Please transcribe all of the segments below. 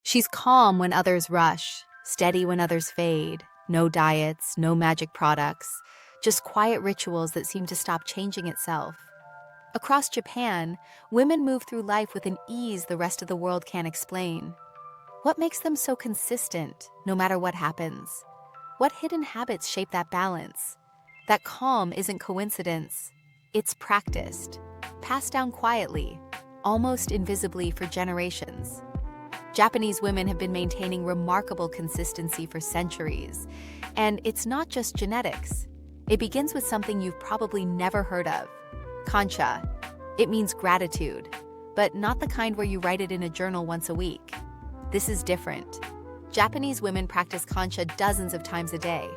She's calm when others rush, steady when others fade. No diets, no magic products, just quiet rituals that seem to stop changing itself. Across Japan, women move through life with an ease the rest of the world can't explain. What makes them so consistent, no matter what happens? What hidden habits shape that balance? That calm isn't coincidence, it's practiced, passed down quietly, almost invisibly for generations. Japanese women have been maintaining remarkable consistency for centuries. And it's not just genetics. It begins with something you've probably never heard of: kancha. It means gratitude, but not the kind where you write it in a journal once a week. This is different. Japanese women practice kancha dozens of times a day,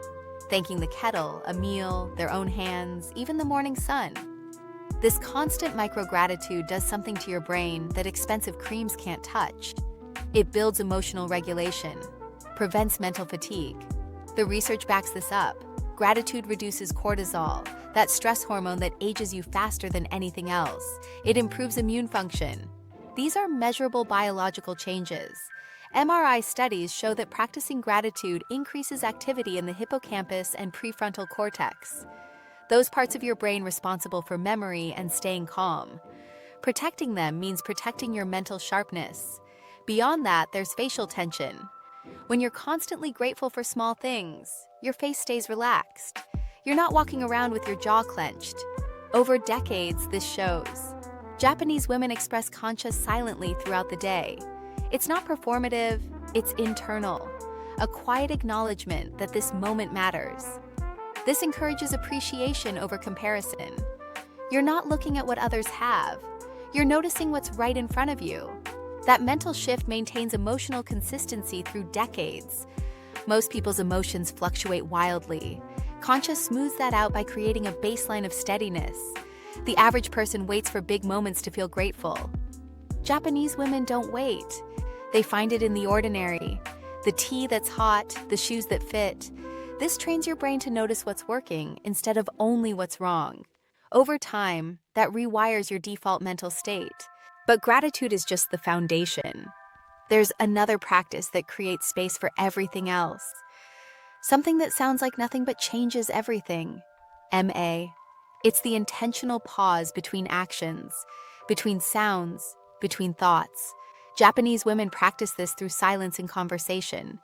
thanking the kettle, a meal, their own hands, even the morning sun. This constant micro-gratitude does something to your brain that expensive creams can't touch. It builds emotional regulation, prevents mental fatigue. The research backs this up. Gratitude reduces cortisol, that stress hormone that ages you faster than anything else. It improves immune function. These are measurable biological changes. MRI studies show that practicing gratitude increases activity in the hippocampus and prefrontal cortex, those parts of your brain responsible for memory and staying calm. Protecting them means protecting your mental sharpness. Beyond that, there's facial tension. When you're constantly grateful for small things, your face stays relaxed. You're not walking around with your jaw clenched. Over decades, this shows. Japanese women express kancha silently throughout the day. It's not performative, it's internal. A quiet acknowledgement that this moment matters. This encourages appreciation over comparison. You're not looking at what others have. You're noticing what's right in front of you. That mental shift maintains emotional consistency through decades. Most people's emotions fluctuate wildly. Kancha smooths that out by creating a baseline of steadiness. The average person waits for big moments to feel grateful. Japanese women don't wait. They find it in the ordinary. The tea that's hot, the shoes that fit. This trains your brain to notice what's working instead of only what's wrong. Over time, that rewires your default mental state. But gratitude is just the foundation. There's another practice that creates space for everything else. Something that sounds like nothing but changes everything. MA. It's the intentional pause between actions, between sounds, between thoughts. Japanese women practice this through silence and conversation,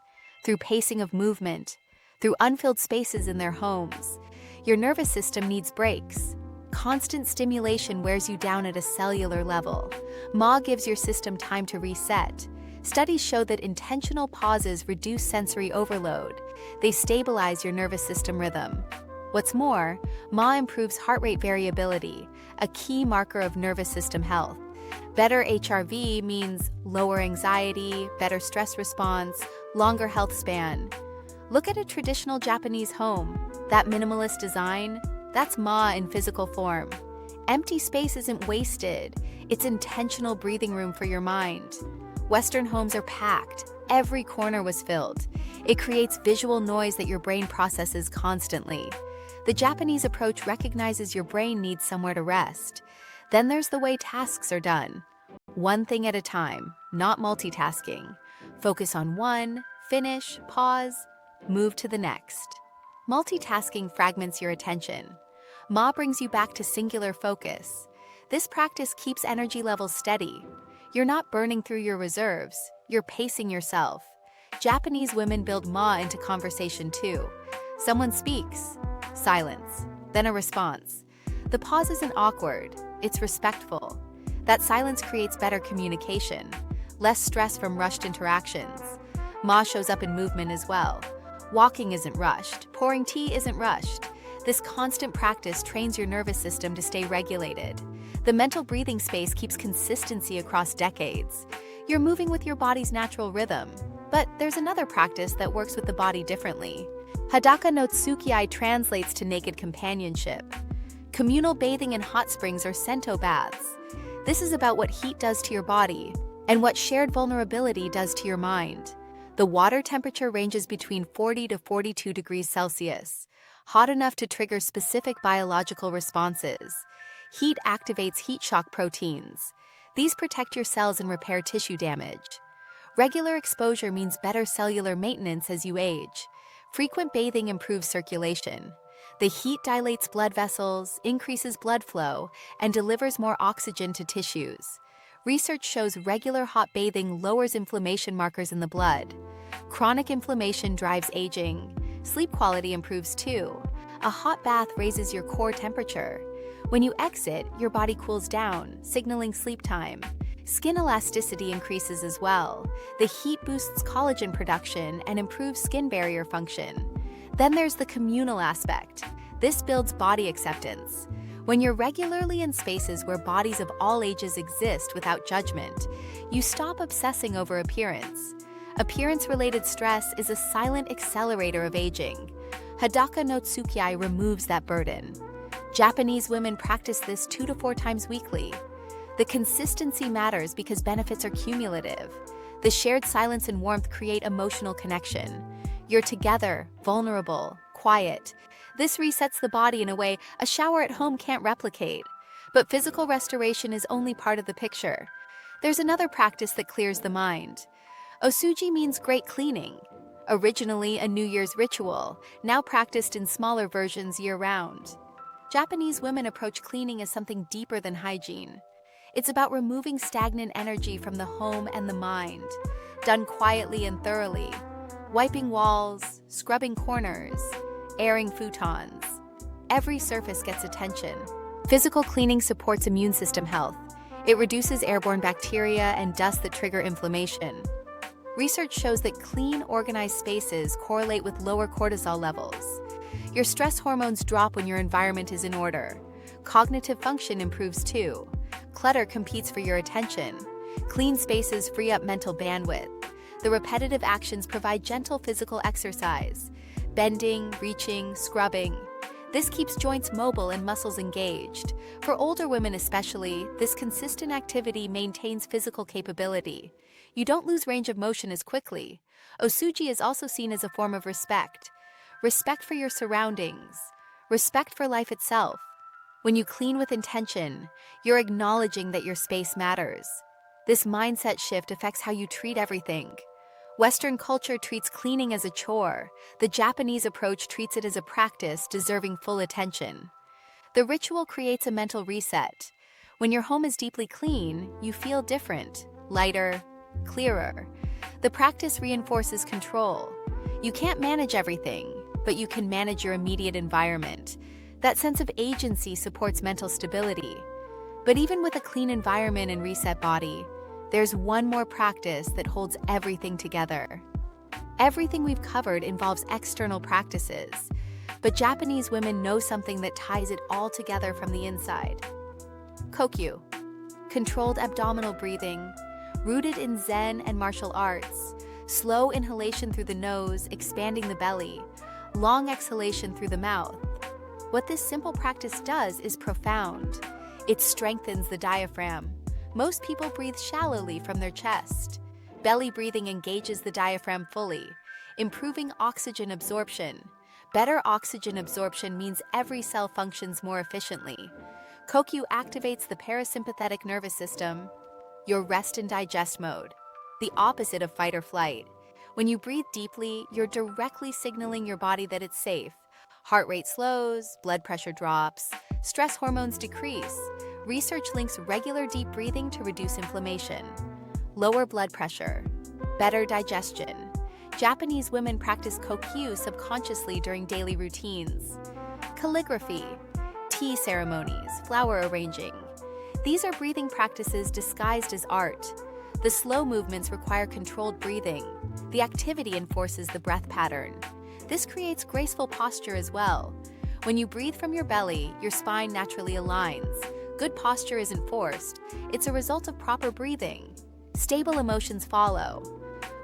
through pacing of movement, through unfilled spaces in their homes. Your nervous system needs breaks. Constant stimulation wears you down at a cellular level. Ma gives your system time to reset. Studies show that intentional pauses reduce sensory overload. They stabilize your nervous system rhythm. What's more, Ma improves heart rate variability, a key marker of nervous system health. Better HRV means lower anxiety, better stress response, longer health span. Look at a traditional Japanese home. That minimalist design, that's Ma in physical form. Empty space isn't wasted. It's intentional breathing room for your mind. Western homes are packed. Every corner was filled. It creates visual noise that your brain processes constantly. The Japanese approach recognizes your brain needs somewhere to rest. Then there's the way tasks are done. One thing at a time, not multitasking. Focus on one, finish, pause, move to the next. Multitasking fragments your attention. Ma brings you back to singular focus. This practice keeps energy levels steady. You're not burning through your reserves, you're pacing yourself. Japanese women build Ma into conversation too. Someone speaks, silence, then a response. The pause isn't awkward, it's respectful. That silence creates better communication, less stress from rushed interactions. Ma shows up in movement as well. Walking isn't rushed, pouring tea isn't rushed. This constant practice trains your nervous system to stay regulated. The mental breathing space keeps consistency across decades. You're moving with your body's natural rhythm. But there's another practice that works with the body differently. Hadaka no Tsukii translates to naked companionship. Communal bathing in hot springs or sento baths. This is about what heat does to your body and what shared vulnerability does to your mind. The water temperature ranges between 40 to 42 degrees Celsius, hot enough to trigger specific biological responses. Heat activates heat shock proteins. These protect your cells and repair tissue damage. Regular exposure means better cellular maintenance as you age. Frequent bathing improves circulation. The heat dilates blood vessels, increases blood flow, and delivers more oxygen to tissues. Research shows regular hot bathing lowers inflammation markers in the blood. Chronic inflammation drives aging. Sleep quality improves too. A hot bath raises your core temperature. When you exit, your body cools down, signaling sleep time. Skin elasticity increases as well. The heat boosts collagen production and improves skin barrier function. Then there's the communal aspect. This builds body acceptance. When you're regularly in spaces where bodies of all ages exist without judgment, you stop obsessing over appearance. Appearance-related stress is a silent accelerator of aging. Hadaka no Tsukiyai removes that burden. Japanese women practice this 2 to 4 times weekly. The consistency matters because benefits are cumulative. The shared silence and warmth create emotional connection. You're together, vulnerable, quiet. This resets the body in a way a shower at home can't replicate. But physical restoration is only part of the picture. There's another practice that clears the mind. Osuji means great cleaning. Originally a New Year's ritual, now practiced in smaller versions year-round. Japanese women approach cleaning as something deeper than hygiene. It's about removing stagnant energy from the home and the mind, done quietly and thoroughly. Wiping walls, scrubbing corners, airing futons. Every surface gets attention. Physical cleaning supports immune system health. It reduces airborne bacteria and dust that trigger inflammation. Research shows that clean, organized spaces correlate with lower cortisol levels. Your stress hormones drop when your environment is in order. Cognitive function improves too. Clutter competes for your attention. Clean spaces free up mental bandwidth. The repetitive actions provide gentle physical exercise. Bending, reaching, scrubbing. This keeps joints mobile and muscles engaged. For older women especially, this consistent activity maintains physical capability. You don't lose range of motion as quickly. Osuji is also seen as a form of respect. Respect for your surroundings. Respect for life itself. When you clean with intention, you're acknowledging that your space matters. This mindset shift affects how you treat everything. Western culture treats cleaning as a chore. The Japanese approach treats it as a practice deserving full attention. The ritual creates a mental reset. When your home is deeply clean, you feel different, lighter, clearer. The practice reinforces control. You can't manage everything, but you can manage your immediate environment. That sense of agency supports mental stability. But even with a clean environment and reset body, there's one more practice that holds everything together. Everything we've covered involves external practices, but Japanese women know something that ties it all together from the inside. Kokyu, controlled abdominal breathing, rooted in Zen and martial arts, slow inhalation through the nose, expanding the belly, long exhalation through the mouth. What this simple practice does is profound. It strengthens the diaphragm. Most people breathe shallowly from their chest. Belly breathing engages the diaphragm fully, improving oxygen absorption. Better oxygen absorption means every cell functions more efficiently. Kokyu activates the parasympathetic nervous system, your rest and digest mode, the opposite of fight or flight. When you breathe deeply, you're directly signaling your body that it's safe. Heart rate slows, blood pressure drops, stress hormones decrease. Research links regular deep breathing to reduce inflammation, lower blood pressure, better digestion. Japanese women practice kokyu subconsciously during daily routines. Calligraphy, tea ceremonies, flower arranging. These are breathing practices disguised as art. The slow movements require controlled breathing. The activity enforces the breath pattern. This creates graceful posture as well. When you breathe from your belly, your spine naturally aligns. Good posture isn't forced, it's a result of proper breathing. Stable emotions follow.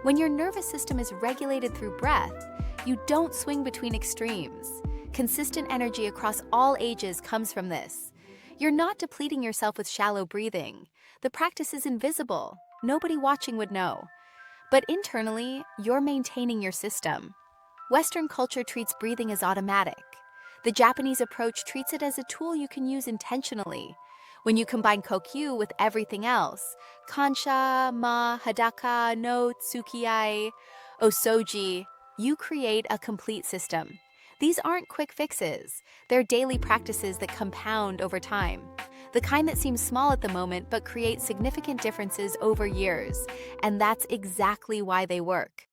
When your nervous system is regulated through breath, you don't swing between extremes. Consistent energy across all ages comes from this. You're not depleting yourself with shallow breathing. The practice is invisible. Nobody watching would know. But internally, you're maintaining your system. Western culture treats breathing as automatic. The Japanese approach treats it as a tool you can use intentionally. When you combine Kokyu with everything else, Kansha, Ma, Hadaka, no Tsukiyai, Osoji, you create a complete system. These aren't quick fixes, they're daily practices that compound over time. The kind that seems small at the moment but create significant differences over years. And that's exactly why they work.